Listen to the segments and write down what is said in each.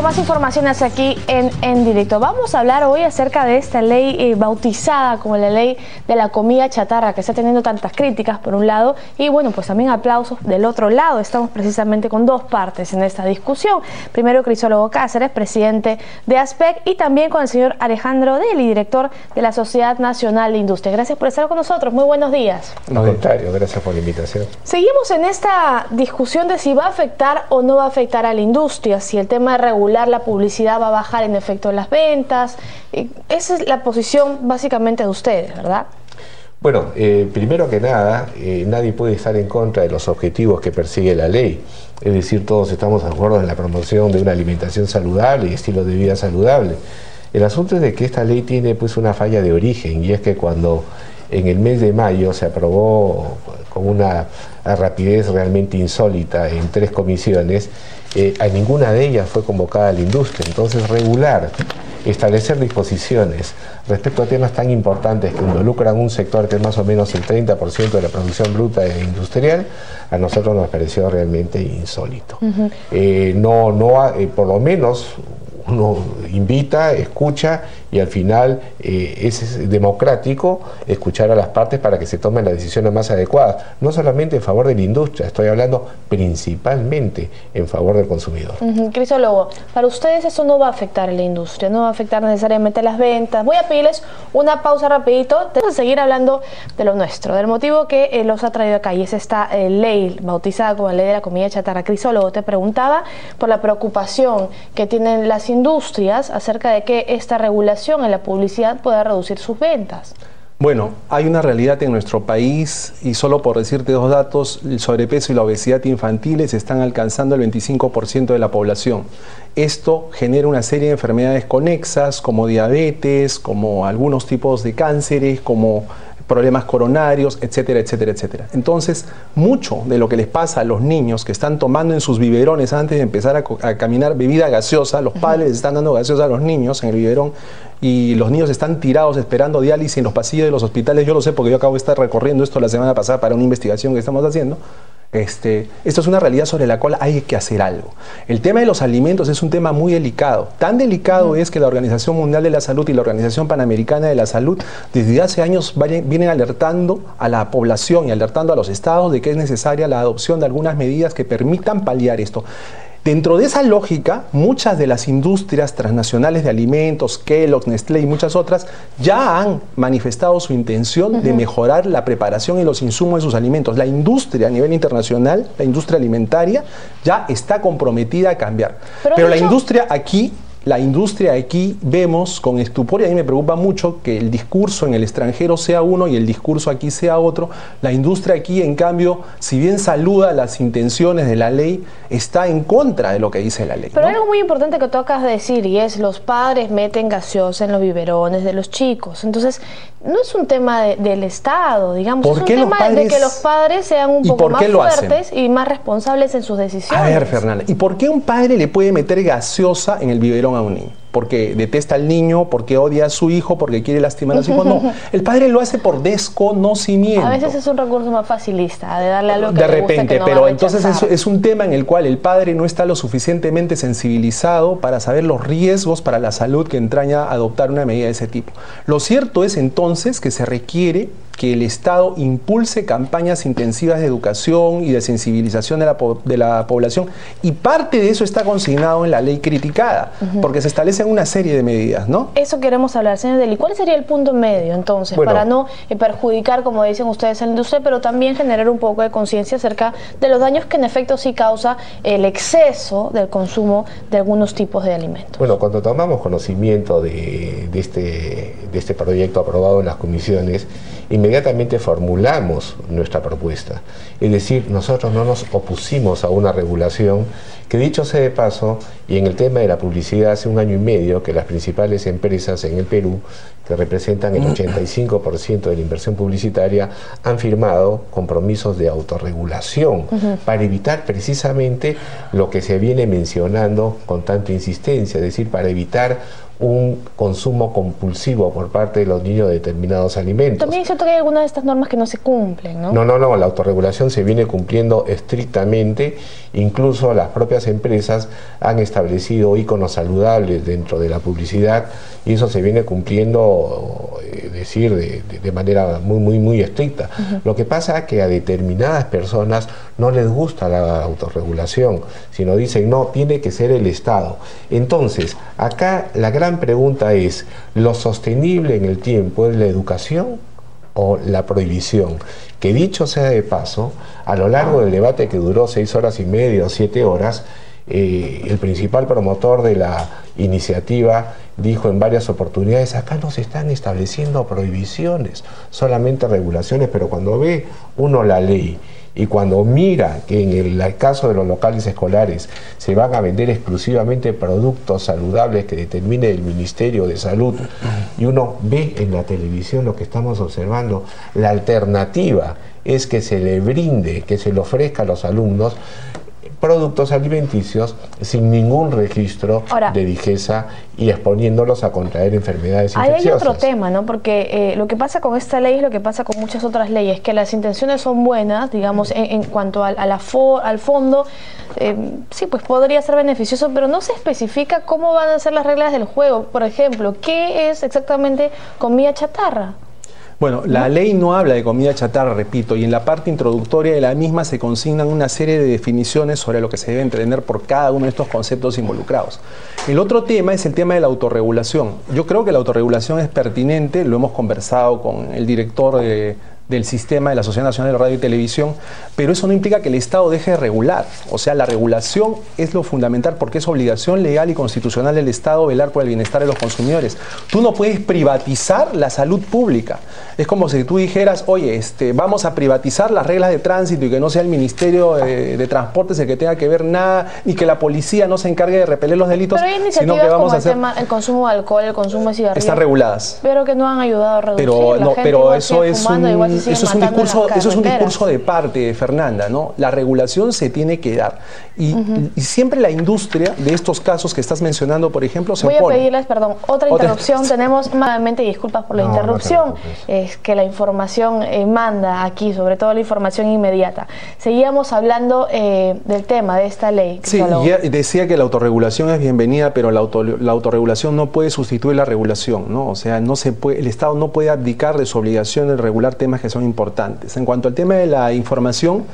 con más informaciones aquí en directo. Vamos a hablar hoy acerca de esta ley bautizada como la ley de la comida chatarra, que está teniendo tantas críticas por un lado y bueno, pues también aplausos del otro lado. Estamos precisamente con dos partes en esta discusión. Primero, Crisólogo Cáceres, presidente de ASPEC, y también con el señor Alejandro Deli, director de la Sociedad Nacional de Industria. Gracias por estar con nosotros. Muy buenos días. Al contrario, gracias por la invitación. Seguimos en esta discusión de si va a afectar o no va a afectar a la industria, si el tema de regular la publicidad va a bajar en efecto las ventas. Esa es la posición básicamente de ustedes, ¿verdad? Bueno, primero que nada, nadie puede estar en contra de los objetivos que persigue la ley. Es decir, todos estamos de acuerdo en la promoción de una alimentación saludable y estilo de vida saludable. El asunto es de que esta ley tiene pues una falla de origen, y es que cuando en el mes de mayo se aprobó con una rapidez realmente insólita en 3 comisiones, a ninguna de ellas fue convocada la industria. Entonces, regular, establecer disposiciones respecto a temas tan importantes que involucran un sector que es más o menos el 30% de la producción bruta industrial, a nosotros nos pareció realmente insólito. Por lo menos uno invita, escucha, y al final es democrático escuchar a las partes para que se tomen las decisiones más adecuadas, no solamente en favor de la industria, estoy hablando principalmente en favor del consumidor. Crisólogo, para ustedes eso no va a afectar a la industria, no va a afectar necesariamente las ventas. Voy a pedirles una pausa rapidito, tenemos que seguir hablando de lo nuestro, del motivo que los ha traído acá, y es esta ley bautizada como la ley de la comida chatarra. Crisólogo, te preguntaba por la preocupación que tienen las industrias acerca de que esta regulación en la publicidad pueda reducir sus ventas. Bueno, hay una realidad en nuestro país, y solo por decirte 2 datos, el sobrepeso y la obesidad infantiles están alcanzando el 25% de la población. Esto genera una serie de enfermedades conexas, como diabetes, como algunos tipos de cánceres, como problemas coronarios, etcétera, etcétera, etcétera. Entonces, mucho de lo que les pasa a los niños que están tomando en sus biberones antes de empezar a caminar bebida gaseosa, los padres les están dando gaseosa a los niños en el biberón, y los niños están tirados esperando diálisis en los pasillos de los hospitales. Yo lo sé porque yo acabo de estar recorriendo esto la semana pasada para una investigación que estamos haciendo. Esto es una realidad sobre la cual hay que hacer algo. El tema de los alimentos es un tema muy delicado. Tan delicado es que la Organización Mundial de la Salud y la Organización Panamericana de la Salud desde hace años vienen alertando a la población y alertando a los estados de que es necesaria la adopción de algunas medidas que permitan paliar esto. Dentro de esa lógica, muchas de las industrias transnacionales de alimentos, Kellogg, Nestlé y muchas otras, ya han manifestado su intención de mejorar la preparación y los insumos de sus alimentos. La industria a nivel internacional, la industria alimentaria, ya está comprometida a cambiar. Pero la industria aquí vemos con estupor, y a mí me preocupa mucho que el discurso en el extranjero sea uno y el discurso aquí sea otro. La industria aquí, en cambio, si bien saluda las intenciones de la ley, está en contra de lo que dice la ley. Pero hay algo muy importante que tú acabas de decir, y es: los padres meten gaseosa en los biberones de los chicos. Entonces, no es un tema del Estado, digamos, es un tema de que los padres sean un poco más fuertes y más responsables en sus decisiones. A ver, Fernanda, ¿y por qué un padre le puede meter gaseosa en el biberón a un niño? Porque detesta al niño, porque odia a su hijo, porque quiere lastimar a su hijo. No, el padre lo hace por desconocimiento. A veces es un recurso más facilista, de darle algo que de repente, que no pero entonces es un tema en el cual el padre no está lo suficientemente sensibilizado para saber los riesgos para la salud que entraña adoptar una medida de ese tipo. Lo cierto es entonces que se requiere que el Estado impulse campañas intensivas de educación y de sensibilización de la población, y parte de eso está consignado en la ley criticada, porque se establecen una serie de medidas, ¿no? Eso queremos hablar, señor Deli. ¿Cuál sería el punto medio, entonces, para no perjudicar, como dicen ustedes, en la industria, pero también generar un poco de conciencia acerca de los daños que en efecto sí causa el exceso del consumo de algunos tipos de alimentos? Bueno, cuando tomamos conocimiento de este proyecto aprobado en las comisiones, inmediatamente formulamos nuestra propuesta. Es decir, nosotros no nos opusimos a una regulación que, dicho sea de paso, y en el tema de la publicidad, hace 1 año y medio que las principales empresas en el Perú, que representan el 85% de la inversión publicitaria, han firmado compromisos de autorregulación para evitar precisamente lo que se viene mencionando con tanta insistencia, es decir, para evitar un consumo compulsivo por parte de los niños de determinados alimentos. También es cierto que hay algunas de estas normas que no se cumplen, ¿no? No, la autorregulación se viene cumpliendo estrictamente, incluso las propias empresas han establecido íconos saludables dentro de la publicidad y eso se viene cumpliendo, de manera muy estricta. Lo que pasa es que a determinadas personas no les gusta la autorregulación, sino dicen, no, tiene que ser el Estado. Entonces, acá la gran pregunta es, ¿lo sostenible en el tiempo es la educación o la prohibición? Que dicho sea de paso, a lo largo del debate que duró 6 horas y media o 7 horas, el principal promotor de la iniciativa dijo en varias oportunidades, acá no se están estableciendo prohibiciones, solamente regulaciones, pero cuando ve uno la ley y cuando mira que en el caso de los locales escolares se van a vender exclusivamente productos saludables que determine el Ministerio de Salud y uno ve en la televisión lo que estamos observando, la alternativa es que se le brinde, que se le ofrezca a los alumnos productos alimenticios sin ningún registro de DIGESA y exponiéndolos a contraer enfermedades infecciosas. Hay otro tema, ¿no? Porque lo que pasa con esta ley es lo que pasa con muchas otras leyes, que las intenciones son buenas, digamos, en cuanto al fondo, sí, pues podría ser beneficioso, pero no se especifica cómo van a ser las reglas del juego. Por ejemplo, ¿qué es exactamente comida chatarra? Bueno, la ley no habla de comida chatarra, repito, y en la parte introductoria de la misma se consignan una serie de definiciones sobre lo que se debe entender por cada uno de estos conceptos involucrados. El otro tema es el tema de la autorregulación. Yo creo que la autorregulación es pertinente, lo hemos conversado con el director del sistema de la Sociedad Nacional de Radio y Televisión, pero eso no implica que el Estado deje de regular. O sea, la regulación es lo fundamental porque es obligación legal y constitucional del Estado velar por el bienestar de los consumidores. Tú no puedes privatizar la salud pública. Es como si tú dijeras, oye, vamos a privatizar las reglas de tránsito y que no sea el Ministerio de Transportes el que tenga que ver nada, y que la policía no se encargue de repeler los delitos, pero hay sino que vamos como a hacer... el consumo de alcohol, el consumo de cigarrillos. Están reguladas. Pero que no han ayudado a reducir. Pero eso es un discurso de parte, Fernanda, ¿no? La regulación se tiene que dar. Y siempre la industria de estos casos que estás mencionando, por ejemplo, se opone. Voy a pedirles, perdón, otra interrupción. Tenemos nuevamente, disculpas por la interrupción, es que la información manda aquí, sobre todo la información inmediata. Seguíamos hablando del tema de esta ley. Sí, ya decía que la autorregulación es bienvenida, pero la autorregulación no puede sustituir la regulación, ¿no? O sea, no se puede, el Estado no puede abdicar de su obligación de regular temas que son importantes. En cuanto al tema de la información,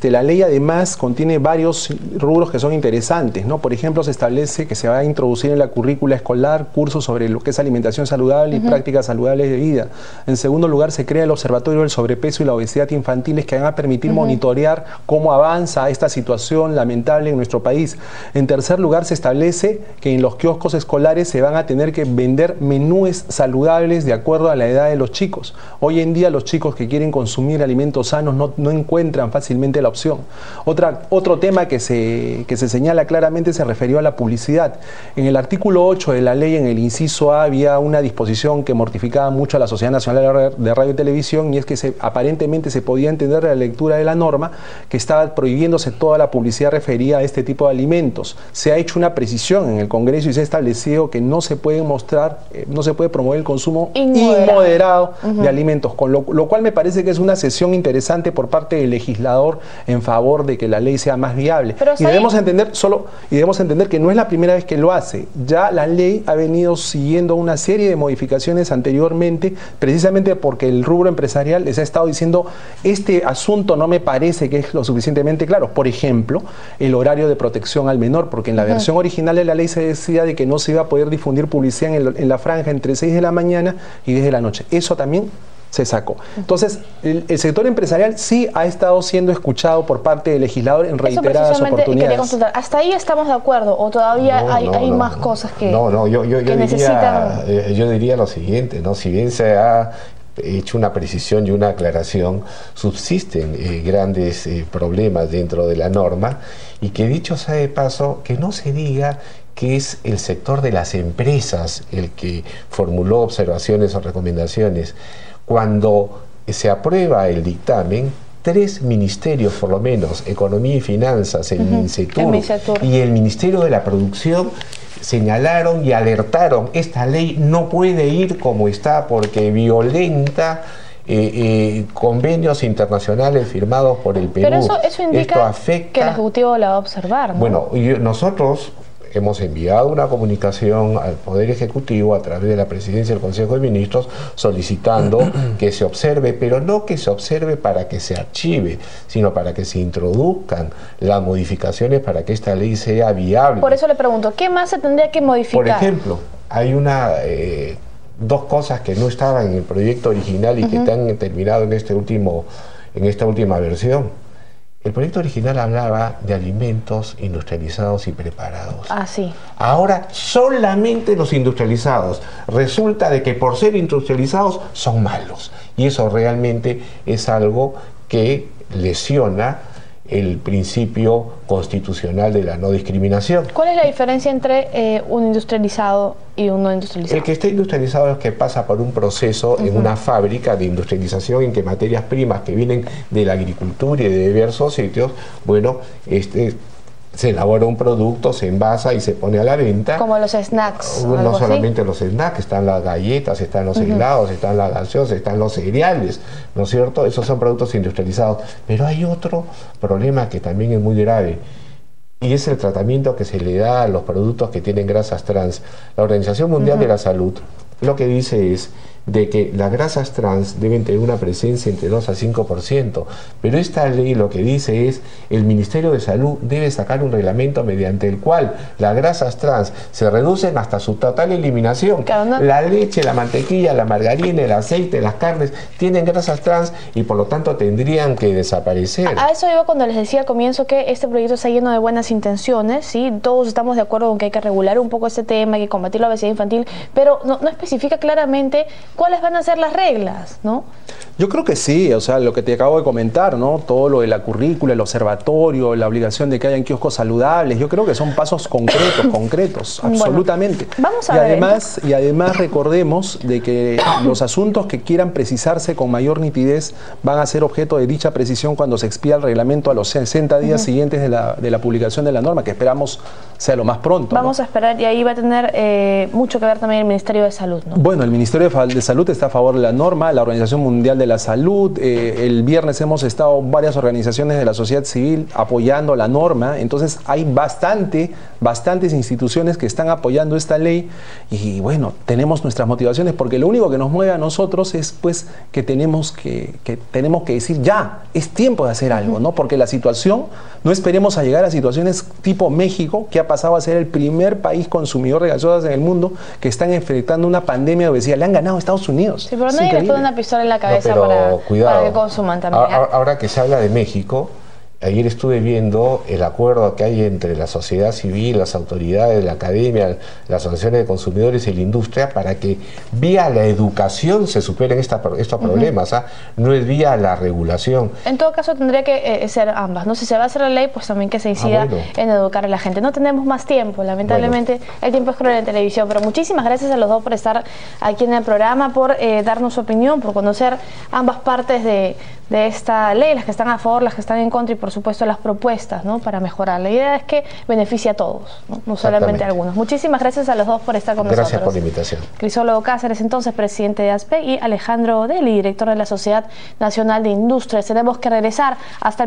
la ley además contiene varios rubros que son interesantes, ¿no? Por ejemplo, se establece que se va a introducir en la currícula escolar cursos sobre lo que es alimentación saludable y prácticas saludables de vida. En segundo lugar, se crea el Observatorio del Sobrepeso y la Obesidad Infantiles, que van a permitir monitorear cómo avanza esta situación lamentable en nuestro país. En tercer lugar, se establece que en los kioscos escolares se van a tener que vender menúes saludables de acuerdo a la edad de los chicos. Hoy en día los chicos que quieren consumir alimentos sanos no encuentran fácilmente la opción. Otro tema que se señala claramente se refirió a la publicidad. En el artículo 8 de la ley, en el inciso A, había una disposición que mortificaba mucho a la Sociedad Nacional de Radio y Televisión, y es que aparentemente se podía entender la lectura de la norma que estaba prohibiéndose toda la publicidad referida a este tipo de alimentos. Se ha hecho una precisión en el Congreso y se ha establecido que no se puede no se puede promover el consumo inmoderado de alimentos, con lo cual me parece que es una sesión interesante por parte del legislador en favor de que la ley sea más viable. Y debemos entender que no es la primera vez que lo hace. Ya la ley ha venido siguiendo una serie de modificaciones anteriormente, precisamente porque el rubro empresarial les ha estado diciendo, este asunto no me parece que es lo suficientemente claro. Por ejemplo, el horario de protección al menor, porque en la versión original de la ley se decía de que no se iba a poder difundir publicidad en la franja entre 6 de la mañana y 10 de la noche. Eso también se sacó. Entonces, el sector empresarial sí ha estado siendo escuchado por parte del legislador en reiteradas oportunidades. Quería consultar, ¿hasta ahí estamos de acuerdo o todavía hay más cosas que necesitan? Yo diría lo siguiente, ¿no? Si bien se ha hecho una precisión y una aclaración, subsisten grandes problemas dentro de la norma, y que dicho sea de paso, que no se diga que es el sector de las empresas el que formuló observaciones o recomendaciones. Cuando se aprueba el dictamen, 3 ministerios, por lo menos, Economía y Finanzas, el MINCETUR y el Ministerio de la Producción, señalaron y alertaron, esta ley no puede ir como está porque violenta convenios internacionales firmados por el Perú. Pero eso indica que el Ejecutivo la va a observar, ¿no? Bueno, nosotros hemos enviado una comunicación al Poder Ejecutivo a través de la Presidencia del Consejo de Ministros solicitando que se observe, pero no que se observe para que se archive, sino para que se introduzcan las modificaciones para que esta ley sea viable. Por eso le pregunto, ¿qué más se tendría que modificar? Por ejemplo, hay dos cosas que no estaban en el proyecto original y que han terminado en esta última versión. El proyecto original hablaba de alimentos industrializados y preparados. Ah, sí. Ahora solamente los industrializados. Resulta de que por ser industrializados son malos. Y eso realmente es algo que lesiona el principio constitucional de la no discriminación. ¿Cuál es la diferencia entre un industrializado y un no industrializado? El que está industrializado es que pasa por un proceso en una fábrica de industrialización en que materias primas que vienen de la agricultura y de diversos sitios, bueno, se elabora un producto, se envasa y se pone a la venta. Como los snacks. No solamente los snacks, están las galletas, están los helados, están las gaseosas, están los cereales, ¿no es cierto? Esos son productos industrializados. Pero hay otro problema que también es muy grave, y es el tratamiento que se le da a los productos que tienen grasas trans. La Organización Mundial de la Salud lo que dice es de que las grasas trans deben tener una presencia entre 2 a 5%, pero esta ley lo que dice es el Ministerio de Salud debe sacar un reglamento mediante el cual las grasas trans se reducen hasta su total eliminación. Claro, ¿no? La leche, la mantequilla, la margarina, el aceite, las carnes tienen grasas trans y por lo tanto tendrían que desaparecer. A eso iba cuando les decía al comienzo que este proyecto está lleno de buenas intenciones, ¿sí? Todos estamos de acuerdo con que hay que regular un poco este tema, hay que combatir la obesidad infantil, pero no especifica claramente cuáles van a ser las reglas, ¿no? Yo creo que sí, o sea, lo que te acabo de comentar, ¿no? Todo lo de la currícula, el observatorio, la obligación de que hayan kioscos saludables, yo creo que son pasos concretos, absolutamente. Bueno, vamos a ver. Y además recordemos de que los asuntos que quieran precisarse con mayor nitidez van a ser objeto de dicha precisión cuando se expida el reglamento a los 60 días siguientes de la publicación de la norma, que esperamos sea lo más pronto. Vamos a esperar, y ahí va a tener mucho que ver también el Ministerio de Salud, ¿no? Bueno, el Ministerio de Salud está a favor de la norma, la Organización Mundial de la Salud, el viernes hemos estado varias organizaciones de la sociedad civil apoyando la norma, entonces hay bastantes instituciones que están apoyando esta ley y bueno, tenemos nuestras motivaciones porque lo único que nos mueve a nosotros es pues que tenemos que decir ya, es tiempo de hacer algo, ¿no? Porque la situación, no esperemos a llegar a situaciones tipo México, que ha pasado a ser el primer país consumidor de gaseosas en el mundo, que están enfrentando una pandemia de obesidad. Le han ganado a Estados Unidos. Sí, pero nadie le pone una pistola en la cabeza para que consuman también. Ahora que se habla de México, ayer estuve viendo el acuerdo que hay entre la sociedad civil, las autoridades, la academia, las asociaciones de consumidores y la industria para que vía la educación se superen estos problemas, no es vía la regulación. En todo caso tendría que ser ambas, ¿no? Si se va a hacer la ley, pues también que se incida en educar a la gente. No tenemos más tiempo, lamentablemente el tiempo es cruel en televisión, pero muchísimas gracias a los dos por estar aquí en el programa, por darnos su opinión, por conocer ambas partes de esta ley, las que están a favor, las que están en contra y por supuesto las propuestas, ¿no? Para mejorar. La idea es que beneficie a todos, no solamente a algunos. Muchísimas gracias a los dos por estar con nosotros. Gracias por la invitación. Crisólogo Cáceres, entonces presidente de ASPE, y Alejandro Deli, director de la Sociedad Nacional de Industrias. Tenemos que regresar hasta el